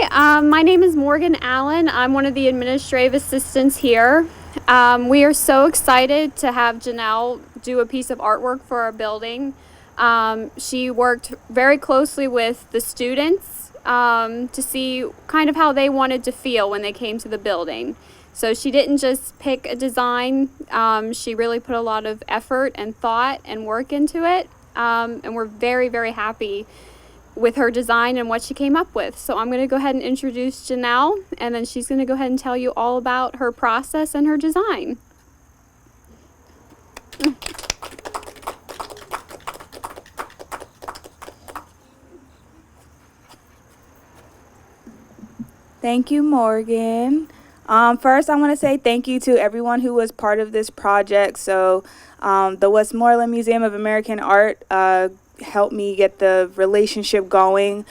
my name is Morgan Allen. I'm one of the administrative assistants here. We are so excited to have Janelle do a piece of artwork for our building. She worked very closely with the students to see kind of how they wanted to feel when they came to the building. So she didn't just pick a design. She really put a lot of effort and thought and work into it. And we're very, very happy with her design and what she came up with. So I'm going to go ahead and introduce Janelle, and then she's going to go ahead and tell you all about her process and her design. Thank you, Morgan. First, I want to say thank you to everyone who was part of this project. So the Westmoreland Museum of American Art helped me get the relationship going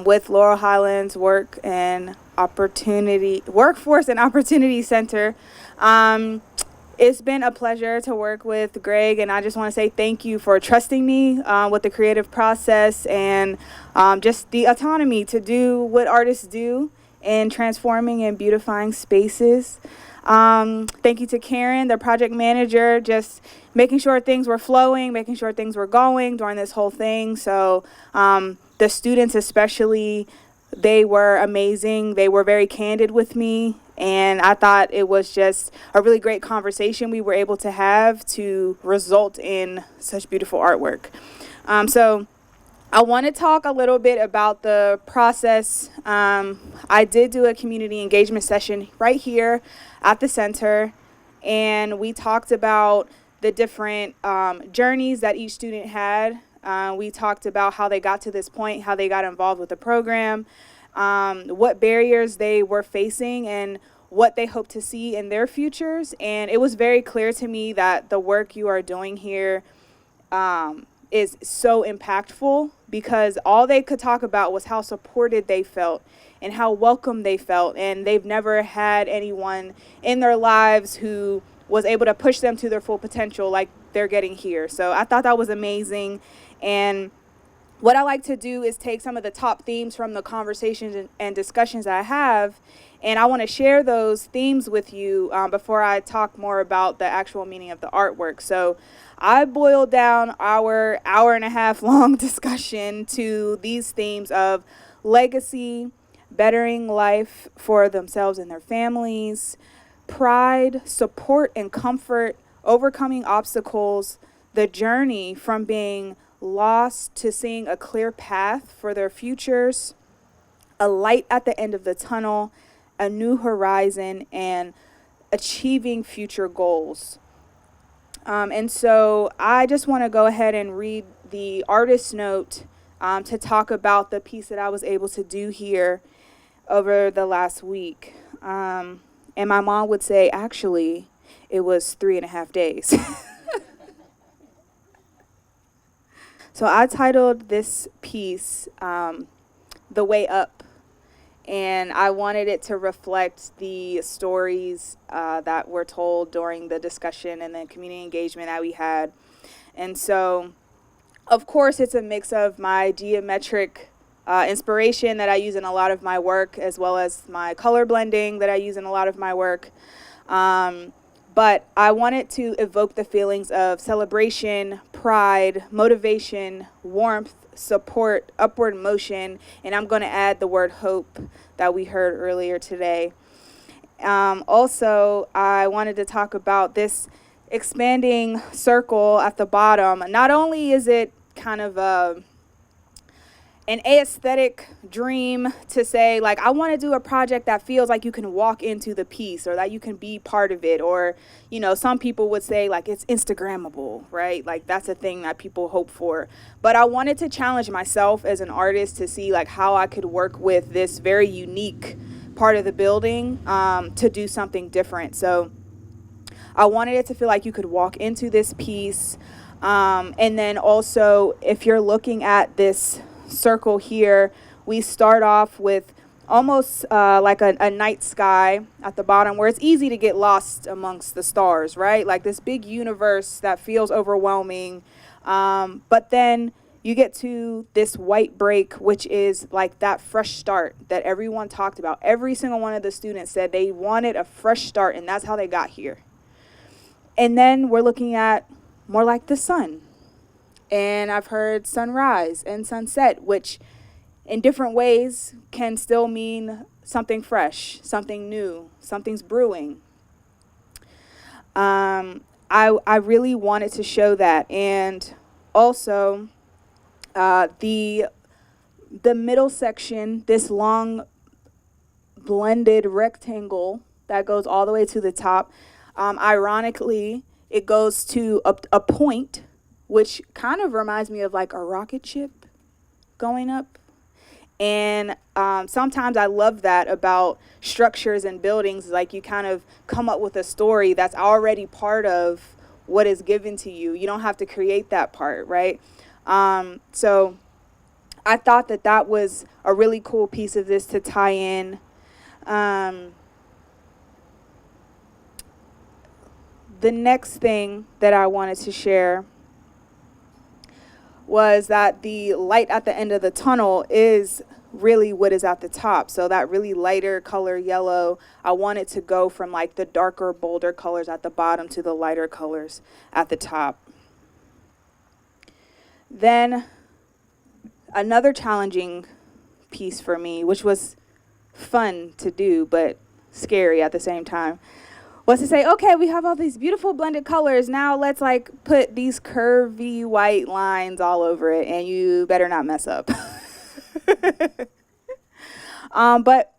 with Laurel Highlands Workforce and Opportunity Center. It's been a pleasure to work with Greg, and I just want to say thank you for trusting me with the creative process and just the autonomy to do what artists do in transforming and beautifying spaces. Thank you to Karen, the project manager, just making sure things were flowing, making sure things were going during this whole thing. So the students especially, they were amazing. They were very candid with me, and I thought it was just a really great conversation we were able to have to result in such beautiful artwork. So I want to talk a little bit about the process. I did do a community engagement session right here at the center, and we talked about the different journeys that each student had. We talked about how they got to this point, how they got involved with the program, what barriers they were facing, and what they hope to see in their futures. And it was very clear to me that the work you are doing here is so impactful, because all they could talk about was how supported they felt and how welcome they felt, and they've never had anyone in their lives who was able to push them to their full potential like they're getting here. So I thought that was amazing. And what I like to do is take some of the top themes from the conversations and discussions that I have, and I want to share those themes with you before I talk more about the actual meaning of the artwork. So I boiled down our hour and a half long discussion to these themes of legacy, bettering life for themselves and their families, pride, support and comfort, overcoming obstacles, the journey from being lost to seeing a clear path for their futures, a light at the end of the tunnel, a new horizon, and achieving future goals. And so I just want to go ahead and read the artist note to talk about the piece that I was able to do here over the last week. And my mom would say, actually, it was 3.5 days. So I titled this piece, The Way Up, and I wanted it to reflect the stories that were told during the discussion and the community engagement that we had. And so, of course, it's a mix of my geometric inspiration that I use in a lot of my work, as well as my color blending that I use in a lot of my work. But I wanted to evoke the feelings of celebration, pride, motivation, warmth, support, upward motion, and I'm going to add the word hope that we heard earlier today. Also, I wanted to talk about this expanding circle at the bottom. Not only is it kind of an aesthetic dream to say, like, I want to do a project that feels like you can walk into the piece or that you can be part of it. Or, you know, some people would say, like, it's Instagrammable, right? Like, that's a thing that people hope for. But I wanted to challenge myself as an artist to see, like, how I could work with this very unique part of the building to do something different. So I wanted it to feel like you could walk into this piece. And then also, if you're looking at this circle here, we start off with almost like a night sky at the bottom, where it's easy to get lost amongst the stars, right? Like this big universe that feels overwhelming. But then you get to this white break, which is like that fresh start that everyone talked about. Every single one of the students said they wanted a fresh start, and that's how they got here. And then we're looking at more like the sun. And I've heard sunrise and sunset, which in different ways can still mean something fresh, something new, something's brewing. I really wanted to show that. And also, the middle section, this long blended rectangle that goes all the way to the top, ironically, it goes to a point, which kind of reminds me of like a rocket ship going up. And sometimes I love that about structures and buildings. Like, you kind of come up with a story that's already part of what is given to you. You don't have to create that part, right? So I thought that was a really cool piece of this to tie in. The next thing that I wanted to share was that the light at the end of the tunnel is really what is at the top. So that really lighter color yellow, I wanted to go from like the darker, bolder colors at the bottom to the lighter colors at the top. Then another challenging piece for me, which was fun to do but scary at the same time, was to say, okay, we have all these beautiful blended colors. Now let's like put these curvy white lines all over it, and you better not mess up. But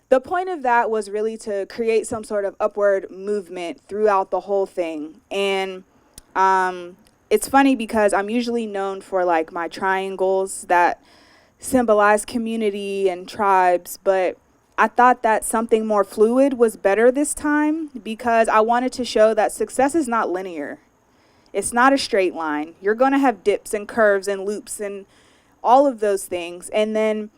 the point of that was really to create some sort of upward movement throughout the whole thing. And it's funny because I'm usually known for like my triangles that symbolize community and tribes, but I thought that something more fluid was better this time because I wanted to show that success is not linear. It's not a straight line. You're going to have dips and curves and loops and all of those things. And then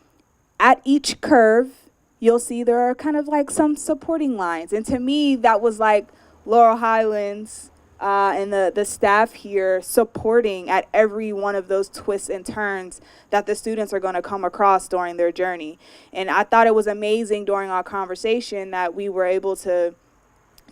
at each curve, you'll see there are kind of like some supporting lines. And to me, that was like Laurel, Highlands, and the staff here supporting at every one of those twists and turns that the students are going to come across during their journey. And I thought it was amazing during our conversation that we were able to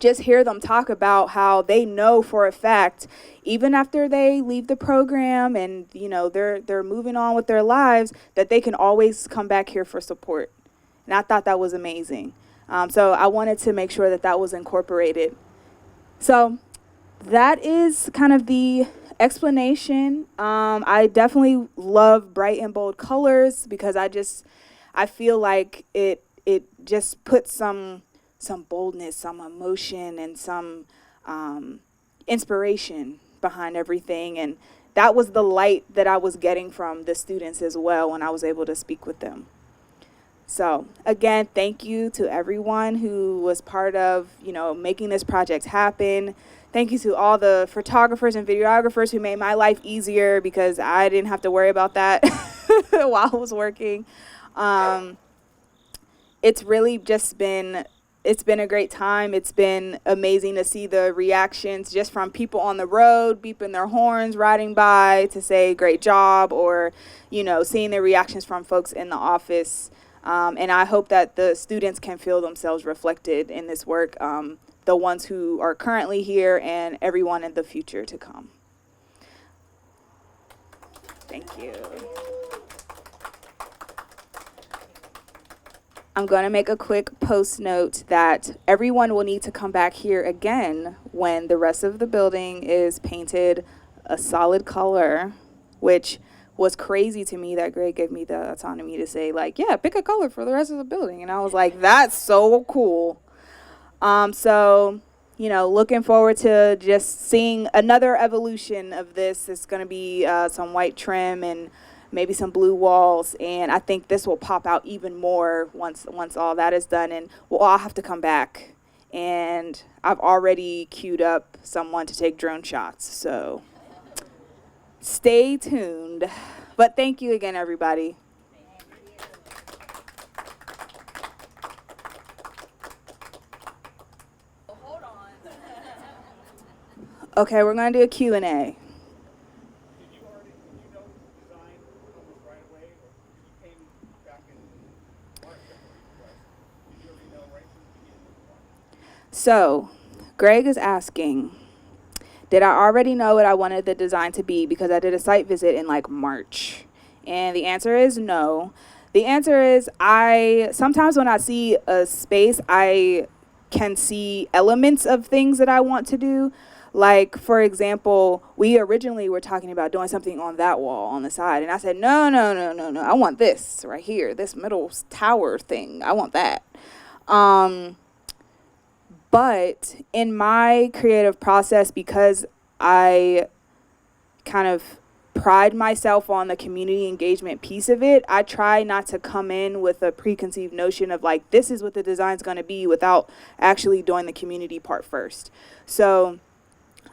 just hear them talk about how they know for a fact, even after they leave the program and, you know, they're moving on with their lives, that they can always come back here for support. And I thought that was amazing. So I wanted to make sure that was incorporated. So that is kind of the explanation. I definitely love bright and bold colors because I feel like it just puts some boldness, some emotion, and some inspiration behind everything. And that was the light that I was getting from the students as well when I was able to speak with them. So again, thank you to everyone who was part of, making this project happen. Thank you to all the photographers and videographers who made my life easier because I didn't have to worry about that while I was working. It's really just it's been a great time. It's been amazing to see the reactions just from people on the road, beeping their horns, riding by to say great job, or, seeing the reactions from folks in the office. And I hope that the students can feel themselves reflected in this work. The ones who are currently here and everyone in the future to come. Thank you. I'm going to make a quick post note that everyone will need to come back here again when the rest of the building is painted a solid color, which was crazy to me that Greg gave me the autonomy to say, like, yeah, pick a color for the rest of the building. And I was like, that's so cool. So, looking forward to just seeing another evolution of this. It's going to be some white trim and maybe some blue walls. And I think this will pop out even more once all that is done. And we'll all have to come back. And I've already queued up someone to take drone shots. So stay tuned. But thank you again, everybody. Okay, we're going to do a Q&A. So, Greg is asking, did I already know what I wanted the design to be because I did a site visit in like March? And the answer is no. The answer is I sometimes when I see a space, I can see elements of things that I want to do. Like, for example, we originally were talking about doing something on that wall on the side. And I said, no, no, no, no, no. I want this right here, this middle tower thing. I want that. But in my creative process, because I kind of pride myself on the community engagement piece of it, I try not to come in with a preconceived notion of like, this is what the design's going to be without actually doing the community part first. So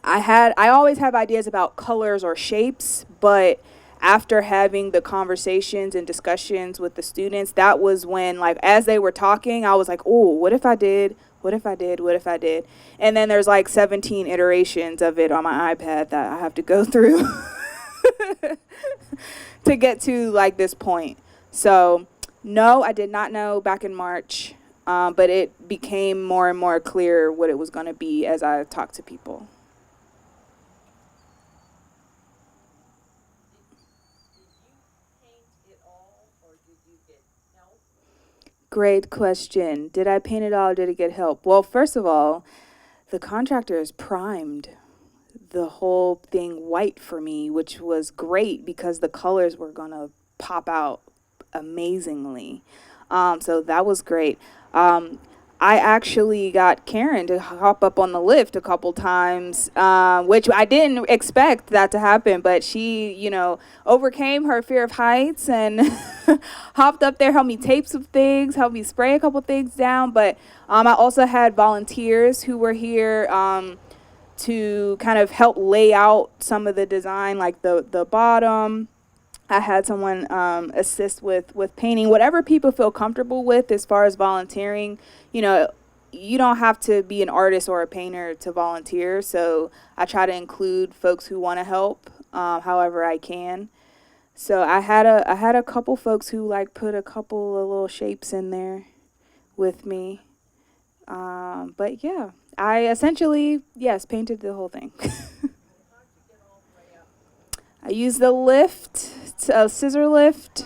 I always have ideas about colors or shapes, but after having the conversations and discussions with the students, that was when, like, as they were talking, I was like, oh, what if I did? What if I did? What if I did? And then there's like 17 iterations of it on my iPad that I have to go through to get to like this point. So, no, I did not know back in March, but it became more and more clear what it was going to be as I talked to people. Great question. Did I paint it all or did it get help? Well, first of all, the contractor is primed the whole thing white for me, which was great because the colors were going to pop out amazingly. So that was great. I actually got Karen to hop up on the lift a couple times, which I didn't expect that to happen, but she, overcame her fear of heights and hopped up there, helped me tape some things, helped me spray a couple things down. But I also had volunteers who were here to kind of help lay out some of the design, like the bottom. I had someone assist with painting, whatever people feel comfortable with as far as volunteering. You don't have to be an artist or a painter to volunteer. So I try to include folks who want to help however I can. So I had a couple folks who like put a couple of little shapes in there with me. But yeah, I essentially, yes, painted the whole thing. I used the lift, a scissor lift,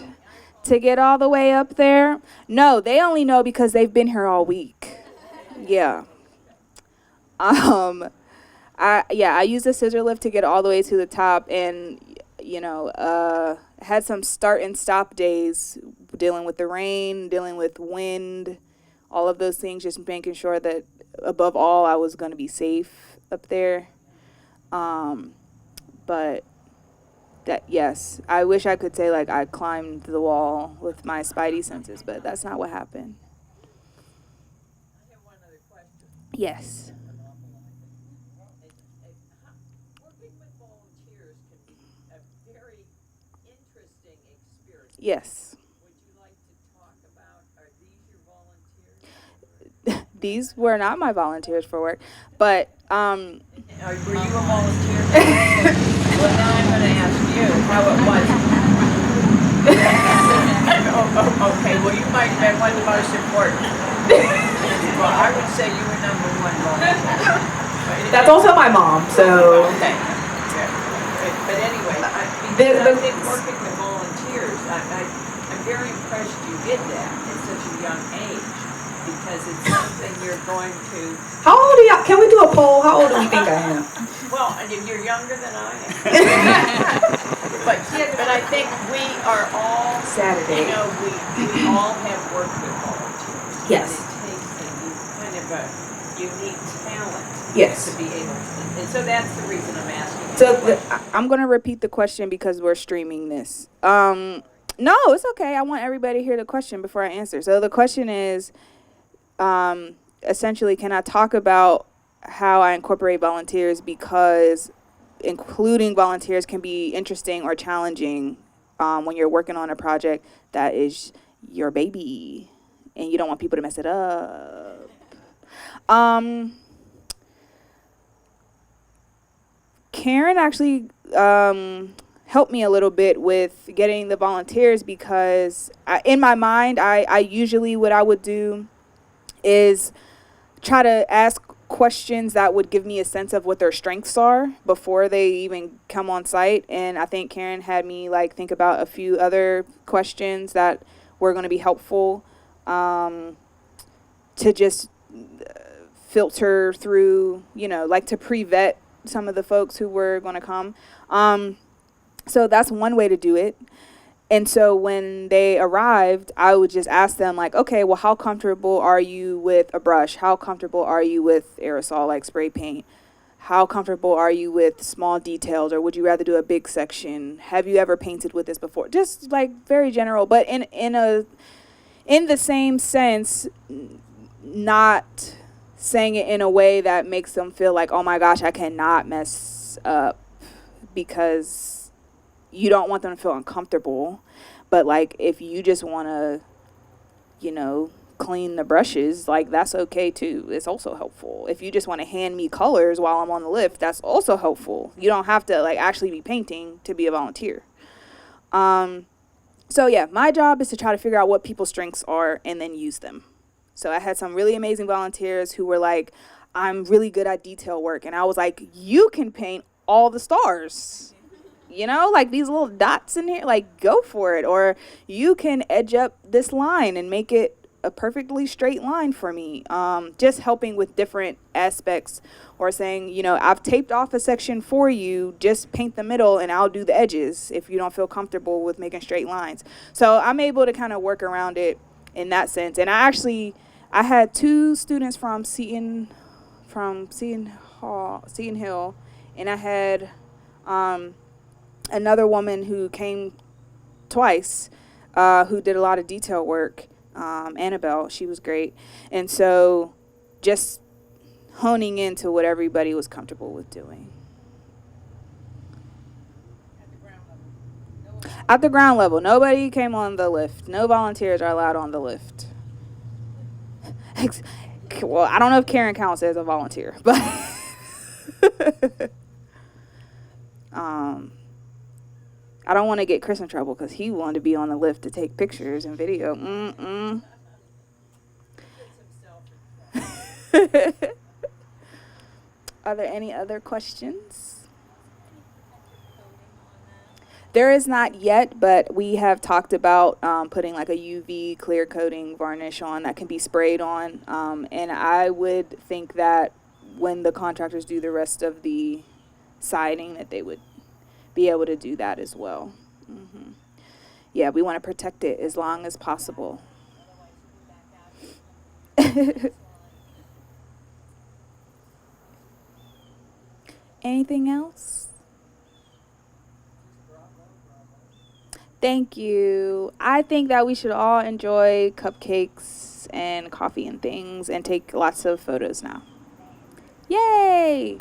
to get all the way up there. No, they only know because they've been here all week. Yeah. I used a scissor lift to get all the way to the top, and had some start and stop days dealing with the rain, dealing with wind, all of those things, just making sure that above all I was going to be safe up there. But that, yes, I wish I could say like I climbed the wall with my spidey senses, but that's not what happened. I have one other question. Yes. Working with volunteers can be a very interesting experience. Yes. Would you like to talk about, are these your volunteers? These were not my volunteers for work, but Were you a volunteer? Well, now I'm going to ask you how it was. Okay, well, you might have been one of the most important. Well, I would say you were number one volunteer. That's also my mom, so. Okay. Yeah. But anyway, I think working with volunteers, I'm very impressed you did that at such a young age, because it's something you're going to. How old are y'all? Can we do a poll? How old do we think I am? Well, you're younger than I am. but I think we are all Saturday. We all have worked with volunteers. Yes. And it takes kind of a unique talent. Yes. To be able to, and so that's the reason I'm asking. so I'm going to repeat the question because we're streaming this. No, it's okay. I want everybody to hear the question before I answer. So the question is, essentially, can I talk about how I incorporate volunteers, because including volunteers can be interesting or challenging when you're working on a project that is your baby and you don't want people to mess it up. Karen actually helped me a little bit with getting the volunteers because in my mind, I usually what I would do is try to ask questions that would give me a sense of what their strengths are before they even come on site. And I think Karen had me like think about a few other questions that were going to be helpful to just filter through, like to pre-vet some of the folks who were going to come. So that's one way to do it. And so when they arrived, I would just ask them like, okay, well, how comfortable are you with a brush? How comfortable are you with aerosol, like spray paint? How comfortable are you with small details, or would you rather do a big section? Have you ever painted with this before? Just like very general, but in the same sense, not saying it in a way that makes them feel like, oh my gosh, I cannot mess up, because you don't want them to feel uncomfortable. But like if you just want to, clean the brushes, like that's okay too. It's also helpful. If you just want to hand me colors while I'm on the lift, that's also helpful. You don't have to like actually be painting to be a volunteer. So yeah, my job is to try to figure out what people's strengths are and then use them. So I had some really amazing volunteers who were like, I'm really good at detail work. And I was like, you can paint all the stars. Like these little dots in here, like go for it. Or you can edge up this line and make it a perfectly straight line for me. Just helping with different aspects, or saying, I've taped off a section for you, just paint the middle and I'll do the edges if you don't feel comfortable with making straight lines. So I'm able to kind of work around it in that sense. And I had 2 students from Seton Hill, and I had another woman who came twice, who did a lot of detail work, Annabelle. She was great. And so just honing into what everybody was comfortable with doing. At the ground level. Nobody came on the lift. No volunteers are allowed on the lift. Well, I don't know if Karen counts as a volunteer, but I don't want to get Chris in trouble because he wanted to be on the lift to take pictures and video. Are there any other questions? There is not yet, but we have talked about putting like a UV clear coating varnish on that can be sprayed on. And I would think that when the contractors do the rest of the siding, that they would be able to do that as well. Yeah, we want to protect it as long as possible. Anything else? Thank you. I think that we should all enjoy cupcakes and coffee and things and take lots of photos now. Yay!